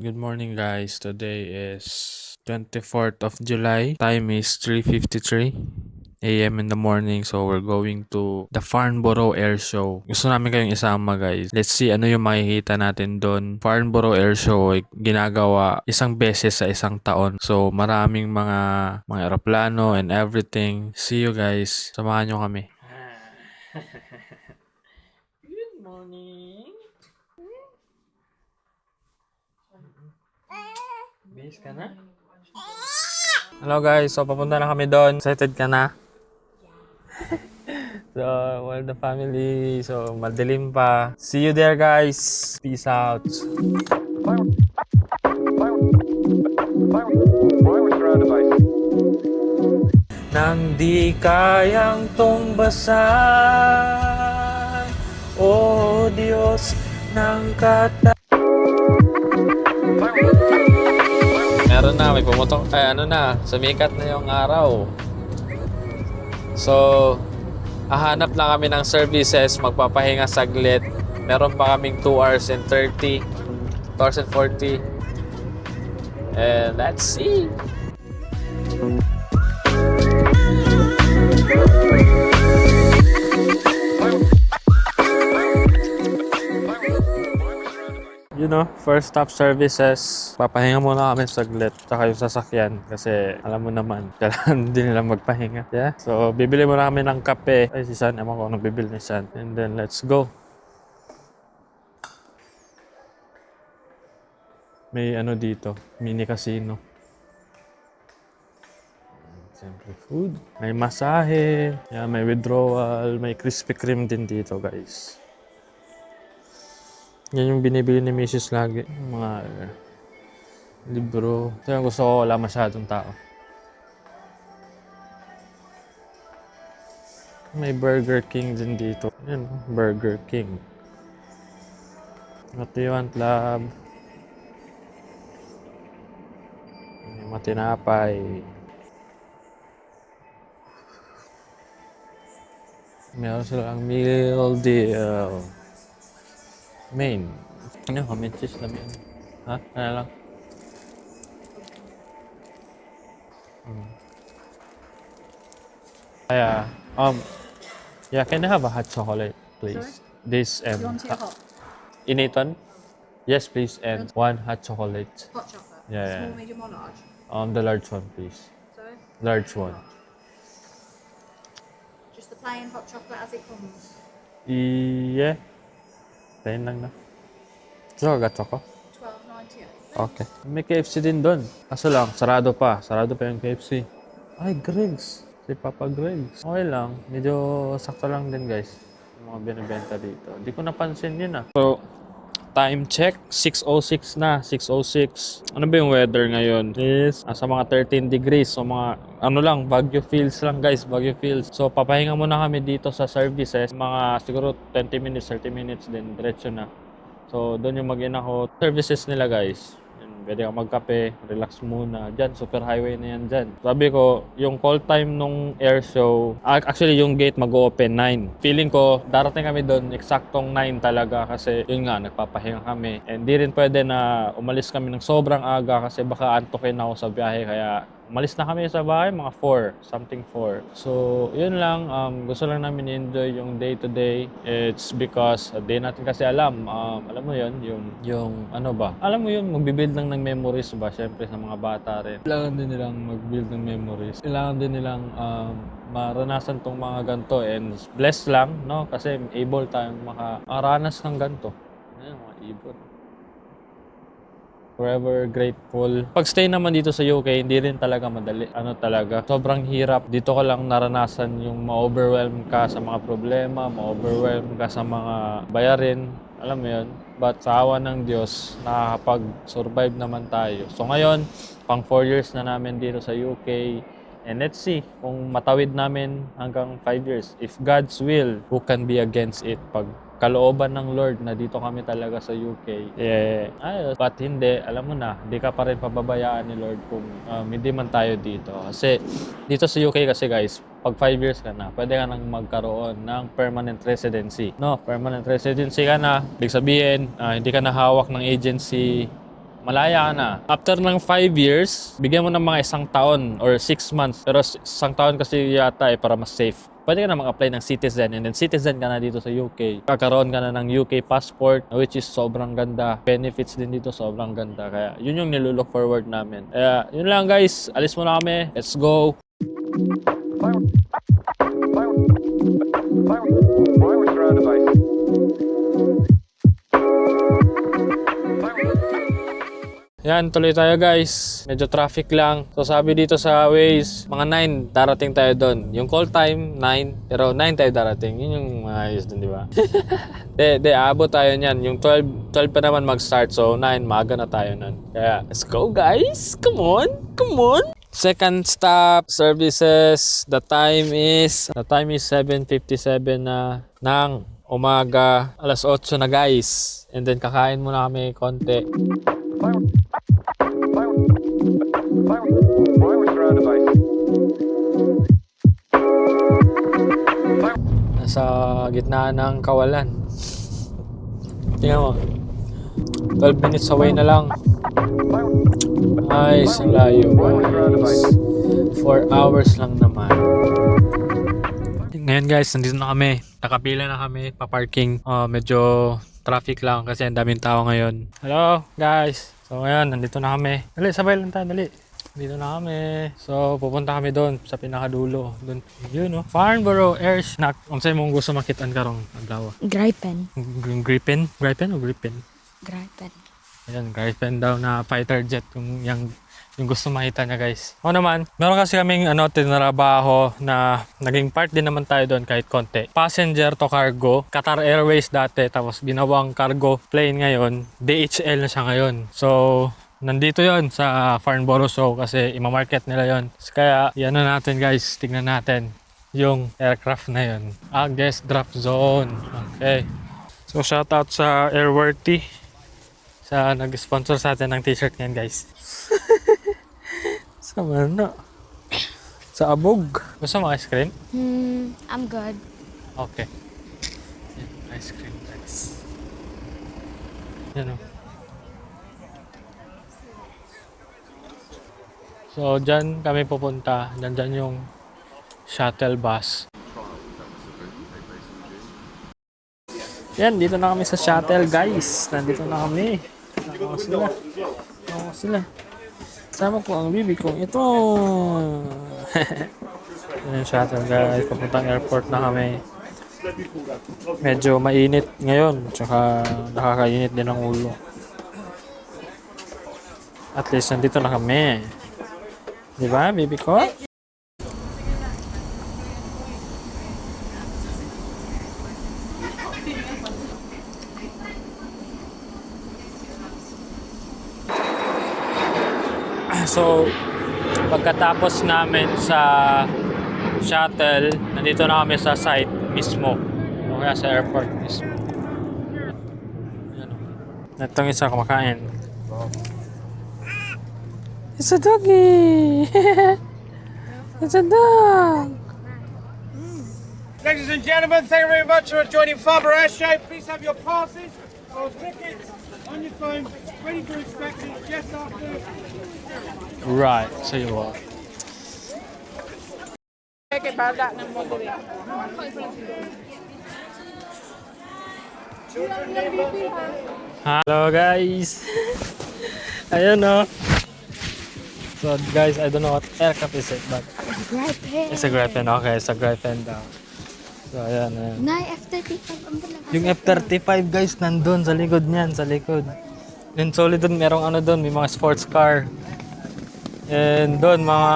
Good morning guys. Today is 24th of July. Time is 3:53 a.m. in the morning. So we're going to the Farnborough Air Show. Gusto namin kayong isama guys. Let's see ano yung makikita natin doon. Farnborough Air Show ay ginagawa isang beses sa isang taon. So maraming mga eroplano and everything. See you guys. Samahan nyo kami. Good morning. Base ka na? Hello guys, so papunta na kami doon. Excited ka na? So, well, the family. So, madilim pa. See you there guys. Peace out. Nang di kayang tumbasan, oh Diyos ng kata. Meron na, may pumutok, sumikat na yung araw. So, hahanap lang kami ng services, magpapahinga saglit. Meron pa kaming 2 hours and 30, 2 hours and 40. And let's see. You know, first stop services. Papahinga muna kami saglit. Tsaka yung sasakyan. Kasi alam mo naman, kailangan din nila magpahinga. Yeah? So, bibili muna kami ng kape. Ay, si San. Ewan ko anong bibili ni San. And then, let's go. May ano dito. Mini casino. Siyempre, food. May masahe. Yeah, may withdrawal. May Krispy Kreme din dito, guys. Yan yung binibili ni Mrs. lagi. Mga libro. Ito yung gusto ko, wala masyadong tao. May Burger King din dito. Yan, Burger King. Ito yung Lab. May matinapay. Meron silang meal deal. Main. Ano? Comment cheese lang yan. Ha? Ano lang? Yeah, can I have a hot chocolate, please? Sorry? This You want it hot? in Eton? Yes, please. And one hot chocolate. Hot chocolate? Yeah, Small, medium or large? The large one, please. Sorry? Large one. Just the plain hot chocolate as it comes? Yeah. Plain lang na. Chocolate choco? $12.98. Okay. May KFC din doon. Kaso lang, sarado pa. Sarado pa yung KFC. Ay, Greg's. Si Papa Greg's. Okay lang. Medyo sakto lang din, guys. Yung mga binibenta dito. Hindi ko napansin yun, ah. So, time check. 6:06 na. 6:06. Ano ba yung weather ngayon? Is nasa mga 13 degrees. So, mga ano lang, Baguio feels lang, guys. Baguio feels. So, papahinga muna kami dito sa services. Mga siguro 20 minutes, 30 minutes din. Diretso na. So, doon yung mag-in ako. Services nila, guys. Pwede kang magkape, relax muna. Diyan, super highway na yan dyan. Sabi ko, yung call time nung air show, actually yung gate mag-open 9. Feeling ko, darating kami doon, eksaktong 9 talaga kasi yun nga, nagpapahinga kami. And di rin pwede na umalis kami ng sobrang aga kasi baka antukin ako sa biyahe. Kaya umalis na kami sa bahay, mga 4, something 4. So, yun lang. Gusto lang namin i-enjoy yung day-to-day. It's because di natin kasi alam. Alam mo yun, yung ano ba? Alam mo yun, magbibuild lang ng memories ba? Siyempre sa mga bata rin. Kailangan din nilang mag-build ng memories. Kailangan din nilang maranasan tong mga ganito. And blessed lang, no? Kasi able tayong makaranas ng ganito. Ayan, mga ibon. Forever grateful. Pag-stay naman dito sa UK, hindi rin talaga madali. Ano talaga, sobrang hirap. Dito ko lang naranasan yung ma-overwhelm ka sa mga problema, ma-overwhelm ka sa mga bayarin. Alam mo yun? But sa awa ng Diyos, nakakapag-survive naman tayo. So ngayon, pang 4 years na namin dito sa UK. And let's see kung matawid namin hanggang 5 years. If God's will, who can be against it? Pag kalooban ng Lord na dito kami talaga sa UK, ayos. But hindi, alam mo na, di ka pa rin pababayaan ni Lord kung hindi man tayo dito. Kasi dito sa UK kasi guys, pag 5 years ka na, pwede ka nang magkaroon ng permanent residency. No, permanent residency ka na, ibig sabihin, hindi ka na hawak ng agency, malaya ka na. After ng 5 years, bigyan mo ng mga 1 taon or 6 months. Pero 1 taon kasi yata para mas safe. Pwede ka na mag-apply ng citizen and then citizen ka na dito sa UK. Kakaroon ka na ng UK passport which is sobrang ganda. Benefits din dito sobrang ganda. Kaya yun yung nilulook forward namin. Kaya yun lang guys. Alis muna kami. Let's go. Wireless surround device. Yan, tuloy tayo guys. Medyo traffic lang. So sabi dito sa Waze, mga 9 darating tayo doon. Yung call time, 9. Pero 9 tayo darating. Yun yung maayos dun, di ba? Abot tayo niyan. Yung 12 pa naman mag-start. So 9, maaga na tayo nun. Kaya, let's go guys! Come on! Come on! Second stop, services. The time is 7:57 na ng umaga. Alas 8 na guys. And then kakain muna kami konti. Wireless surround device. Nasa gitna ng kawalan. Tingnan mo. 12 minutes away na lang. Ay, sa layo guys. 4 hours lang naman. Ngayon guys, nandito na kami. Nakapila na kami, pa-parking. Medyo traffic lang kasi ang daming tao ngayon. Hello guys. So ngayon, nandito na kami. Dali, sabay lang tayo, dali. Dito na kami. So, pupunta kami doon sa pinakadulo. Doon, yun no. Farnborough Air Snack. Kung sa'yo mong gusto makitaan karong adlaw. Gripen. Gripen? Gripen o Gripen? Gripen. Ayan, Gripen daw na fighter jet yung gusto makita niya guys. O naman, meron kasi kaming tinrabaho na naging part din naman tayo doon kahit konti. Passenger to cargo, Qatar Airways dati tapos ginawang cargo plane ngayon, DHL na siya ngayon. So, nandito yon sa Farnborough Show kasi ima-market nila yon. Kaya, yan na natin guys, tignan natin yung aircraft na yon. Guest drop zone. Okay. So, shoutout sa Airworthy sa nag-sponsor sa atin ng t-shirt ngayon guys. Sa mana? Sa abog. Gusto mo ice cream? I'm good. Okay. Yan, ice cream guys. Yan o. So, dyan kami pupunta. Dyan yung shuttle bus. Yan, dito na kami sa shuttle guys. Nandito na kami. Ako sila. Sama ko ang bibi kong ito. Yan yung shuttle guys. Papuntang airport na kami. Medyo mainit ngayon. Tsaka nakakainit din ang ulo. At least nandito na kami. Diba, bibi ko? So, pagkatapos namin sa shuttle, nandito na kami sa site mismo. O kaya sa airport mismo. Ayan o. Itong isa kumakain. It's a doggy! It's a dog! Ladies and gentlemen, thank you very much for joining Farnborough Airshow. Please have your passes or tickets on your phone, ready for inspection just after. Right, so you are. Hello guys! Ayun o. So guys, I don't know what aircraft is it, but Gripen. it's a Gripen. Okay, it's a Gripen daw. So ayan, ayan. Nay, F-35 ang talaga. Yung F-35 guys, nandun sa likod niyan, sa likod. And solid dun, merong ano dun, may mga sports car. And dun, mga,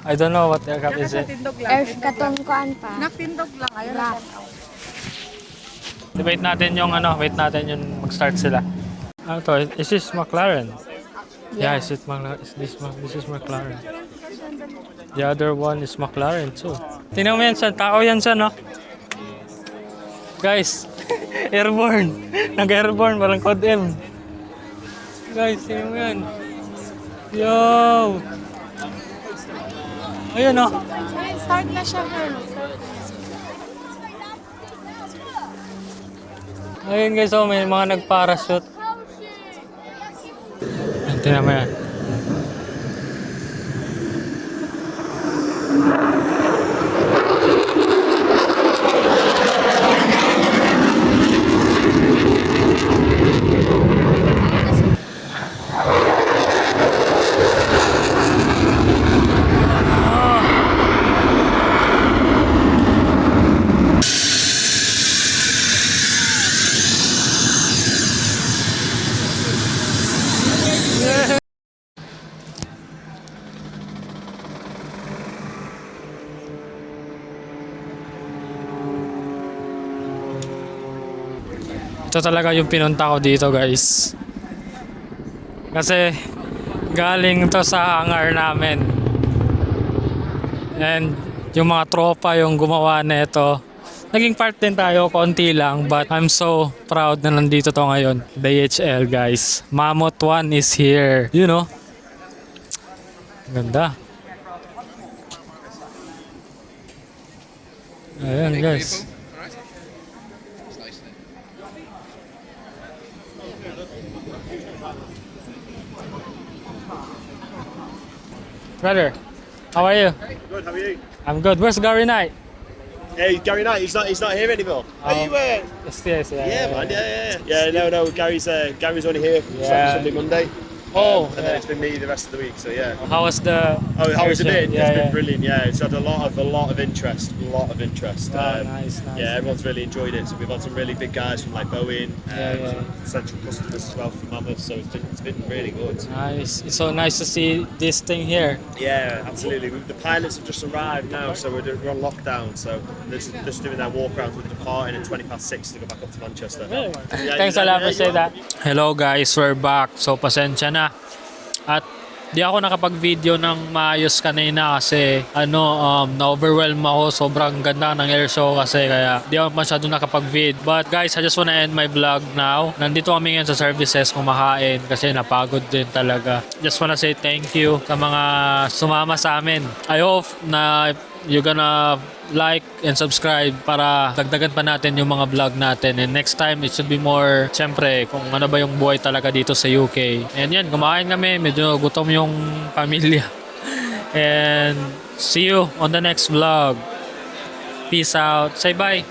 I don't know what aircraft is it. Air katong kuan pa. Nakatindog lang. Ayun Black. Wait natin yung ano, wait natin yung mag-start sila. Ano to? Is this McLaren? Yeah, is it McLaren? This is McLaren. The other one is McLaren too. Tingnan mo yan sa tao yan sa no? Guys, airborne. Nag-airborne, parang code M. Guys, tingnan mo yan. Yo! Ayun o. Start na siya, girl. Ayun guys, oh, may mga nag-parachute. Tingnan mo yan. Ito talaga yung pinunta ko dito, guys. Kasi galing to sa hangar namin. And yung mga tropa yung gumawa nito. Naging part din tayo, konti lang. But I'm so proud na nandito to ngayon. DHL, guys. Mammoth 1 is here. You know? Ganda. Ayan, guys. Brother, how are you? Good, how are you? I'm good. Where's Gary Knight? Hey, Gary Knight, he's not here anymore. Are you? Yes, Man, no, Gary's only here Yeah. Sunday, Monday. Oh, and then it's been me the rest of the week. So yeah. How was the? Oh, how has it been? Yeah, It's been brilliant. Yeah, it's had a lot of interest. Nice. Yeah, everyone's really enjoyed it. So we've had some really big guys from like Boeing, some potential customers as well from Mammoth. So it's been really good. Nice. It's so nice to see this thing here. Yeah, absolutely. The pilots have just arrived now, so we're on lockdown. So they're just doing their walk around. We're departing at 6:20 to go back up to Manchester. Yeah, Thanks a lot for you saying are. that. Hello guys, we're back. So pasensya na. At di ako nakapag-video ng maayos kanina kasi na-overwhelm ako. Sobrang ganda ng air show kasi kaya di ako masyado nakapag-vid. But guys, I just wanna end my vlog now. Nandito kami ngayon sa services kumakain kasi napagod din talaga. Just wanna say thank you sa mga sumama sa amin. I hope na you're gonna like and subscribe para dagdagan pa natin yung mga vlog natin. And next time, it should be more, syempre, kung ano ba yung buhay talaga dito sa UK. And yan, kumain kami. Medyo gutom yung pamilya. And see you on the next vlog. Peace out. Say bye.